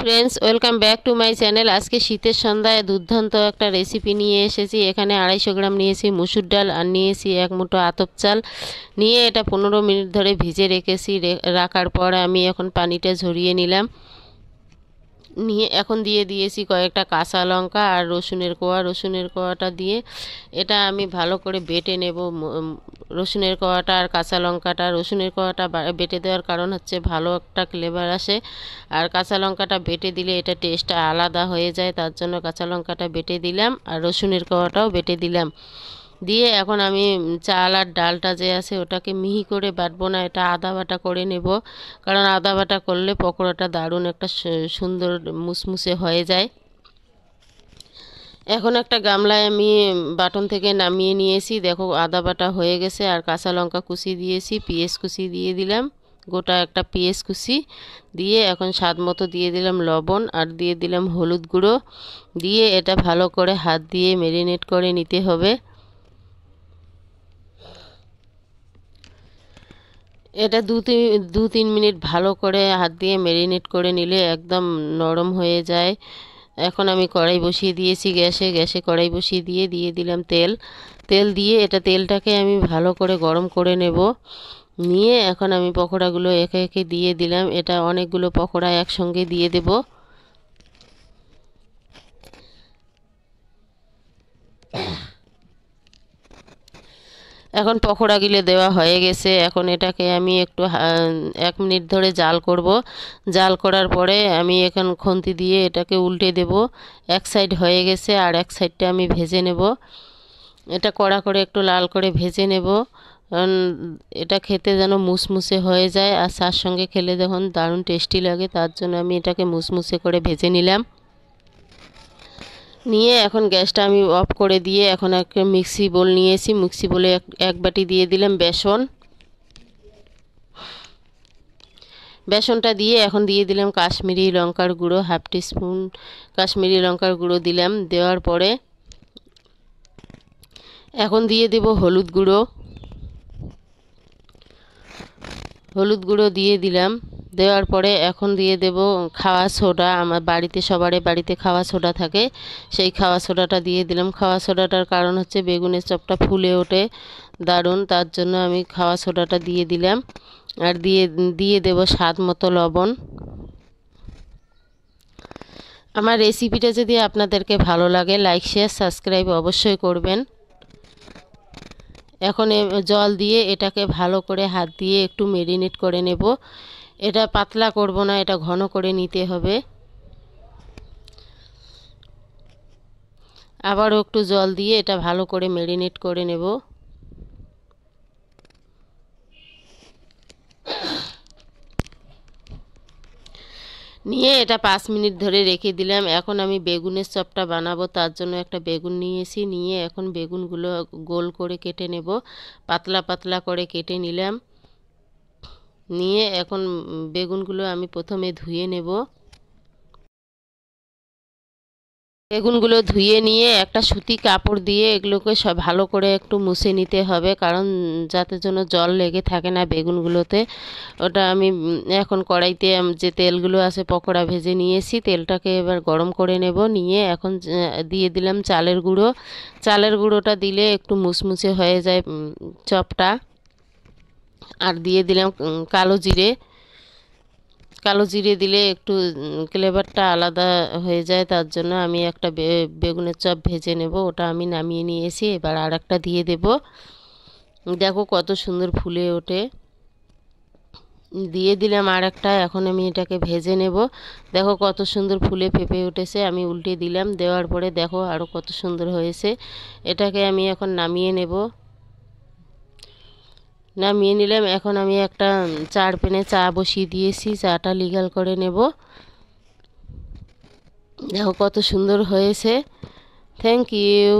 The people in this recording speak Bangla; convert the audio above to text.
Friends welcome back to my channel. आज के शीतेर सन्ध्याय दुर्दान्त एक रेसिपि निये एसेछि। एखाने 250 ग्राम नियेछि मसुर डाल और नियेछि एक मुठो आतप चाल निये एटा 15 मिनट धरे भिजे रेखेछि। राखार पर आमी एखन पानिटा झरिये निलाम। নিয়ে এখন দিয়ে দিয়েছি কয়েকটা কাঁচা লঙ্কা আর রসুনের কোয়াটা দিয়ে এটা আমি ভালো করে বেটে নেব। রসুনের কোয়াটা আর কাঁচা লঙ্কাটা, রসুনের কোয়াটা বেটে দেওয়ার কারণ হচ্ছে ভালো একটা ফ্লেভার আসে, আর কাঁচা লঙ্কাটা বেটে দিলে এটা টেস্টটা আলাদা হয়ে যায়। তার জন্য কাঁচা লঙ্কাটা বেটে দিলাম আর রসুনের কোয়াটাও বেটে দিলাম। দিয়ে এখন আমি চাল আর ডালটা যে আছে ওটাকে মিহি করে বাটবো না, এটা আদা বাটা করে নেব, কারণ আদা বাটা করলে পকোড়াটা দারুণ একটা সুন্দর মুসমুসে হয়ে যায়। এখন একটা গামলায় আমি বাটন থেকে নামিয়ে নিয়েছি। দেখো আদা বাটা হয়ে গেছে আর কাঁচা লঙ্কা কুচি দিয়েছি, পেঁয়াজ কুচি দিয়ে দিলাম, গোটা একটা পেঁয়াজ কুচি দিয়ে এখন স্বাদ মতো দিয়ে দিলাম লবণ আর দিয়ে দিলাম হলুদ গুঁড়ো দিয়ে এটা ভালো করে হাত দিয়ে ম্যারিনেট করে নিতে হবে। এটা দু তিন মিনিট ভালো করে হাত দিয়ে ম্যারিনেট করে নিলে একদম নরম হয়ে যায়। এখন আমি কড়াই বসিয়ে দিয়েছি গ্যাসে কড়াই বসিয়ে দিয়ে দিলাম তেল দিয়ে তেলটাকে আমি ভালো করে গরম করে নেব। নিয়ে এখন আমি পকোড়াগুলো একে একে দিয়ে দিলাম। এটা অনেকগুলো পকোড়া একসঙ্গে দিয়ে দেব। এখন পকোড়াগুলো দেওয়া হয়ে গেছে। এখন এটাকে আমি একটু 1 মিনিট ধরে জাল করব। জাল করার পরে আমি এখন খুন্তি দিয়ে এটাকে উল্টে দেব। এক সাইড হয়ে গেছে আর এক সাইডটা আমি ভেজে নেব। এটা কড়া করে একটু লাল করে ভেজে নেব, কারণ এটা খেতে যেন মুসমুসে হয়ে যায় আর তার সঙ্গে খেলে যখন দারুণ টেস্টি লাগে, তার জন্য আমি এটাকে মুসমুসে করে ভেজে নিলাম। নিয়ে এখন গ্যাসটা আমি অফ করে দিয়ে এখন একটা মিক্সি বোল নিয়েছি। মিক্সি বোলে এক বাটি দিয়ে দিলাম বেসনটা দিয়ে এখন দিয়ে দিলাম কাশ্মীরি লঙ্কার গুঁড়ো, 1/2 টিস্পুন কাশ্মীরি লঙ্কার গুঁড়ো দিলাম। দেওয়ার পরে এখন দিয়ে দেব হলুদ গুঁড়ো দিয়ে দিলাম। দেওয়ার পরে এখন দিয়ে দেব খাওয়া সোডা। আমার সবার বাড়িতে খাওয়া সোডা থাকে, সেই খাওয়া সোডাটা দিয়ে দিলাম। খাওয়া সোডাটার কারণ হচ্ছে বেগুনের চপটা ফুলে ওঠে দারুণ, তার জন্য আমি খাওয়া সোডাটা দিয়ে দিলাম। আর দিয়ে দেব স্বাদ মতো লবণ। আমার রেসিপিটা যদি আপনাদেরকে ভালো লাগে লাইক শেয়ার সাবস্ক্রাইব অবশ্যই করবেন। এখন জল দিয়ে এটাকে ভালো করে হাত দিয়ে একটু ম্যারিনেট করে নেব। এটা পাতলা করব না, এটা ঘন করে নিতে হবে। আবারও একটু জল দিয়ে এটা ভালো করে ম্যারিনেট করে নেব। নিয়ে এটা 5 মিনিট ধরে রেখে দিলাম। এখন আমি বেগুনের চপটা বানাবো, তার জন্য একটা বেগুন নিয়েছি। নিয়ে এখন বেগুনগুলো গোল করে কেটে নেব, পাতলা পাতলা করে কেটে নিলাম। নিয়ে এখন বেগুনগুলো আমি প্রথমে ধুয়ে নেব। বেগুনগুলো ধুয়ে নিয়ে একটা সুতি কাপড় দিয়ে এগুলোকে সব ভালো করে একটু মুছে নিতে হবে, কারণ যাতে যেন জল লেগে থাকে না বেগুনগুলোতে। ওটা আমি এখন কড়াইতে যে তেলগুলো আছে পকোড়া ভেজে নিয়েছি, তেলটাকে এবার গরম করে নেব। নিয়ে এখন দিয়ে দিলাম চালের গুঁড়োটা দিলে একটু মুসমুসে হয়ে যায় চপটা। আর দিয়ে দিলাম কালো জিরে দিলে একটু ফ্লেভারটা আলাদা হয়ে যায়, তার জন্য আমি একটা বেগুনের চপ ভেজে নেব, ওটা আমি নামিয়ে নিয়েছি। এবার আর একটা দিয়ে দেব। দেখো কত সুন্দর ফুলে ওঠে। দিয়ে দিলাম আর একটা। এখন আমি এটাকে ভেজে নেব। দেখো কত সুন্দর ফুলে ফেপে উঠেছে। আমি উল্টে দিলাম, দেওয়ার পরে দেখো আরও কত সুন্দর হয়েছে। এটাকে আমি এখন নামিয়ে নিলাম। এখন আমি একটা চার প্যানে চা বসিয়ে দিয়েছি, চাটা লিগাল করে নেব। দেখো কত সুন্দর হয়েছে। Thank you.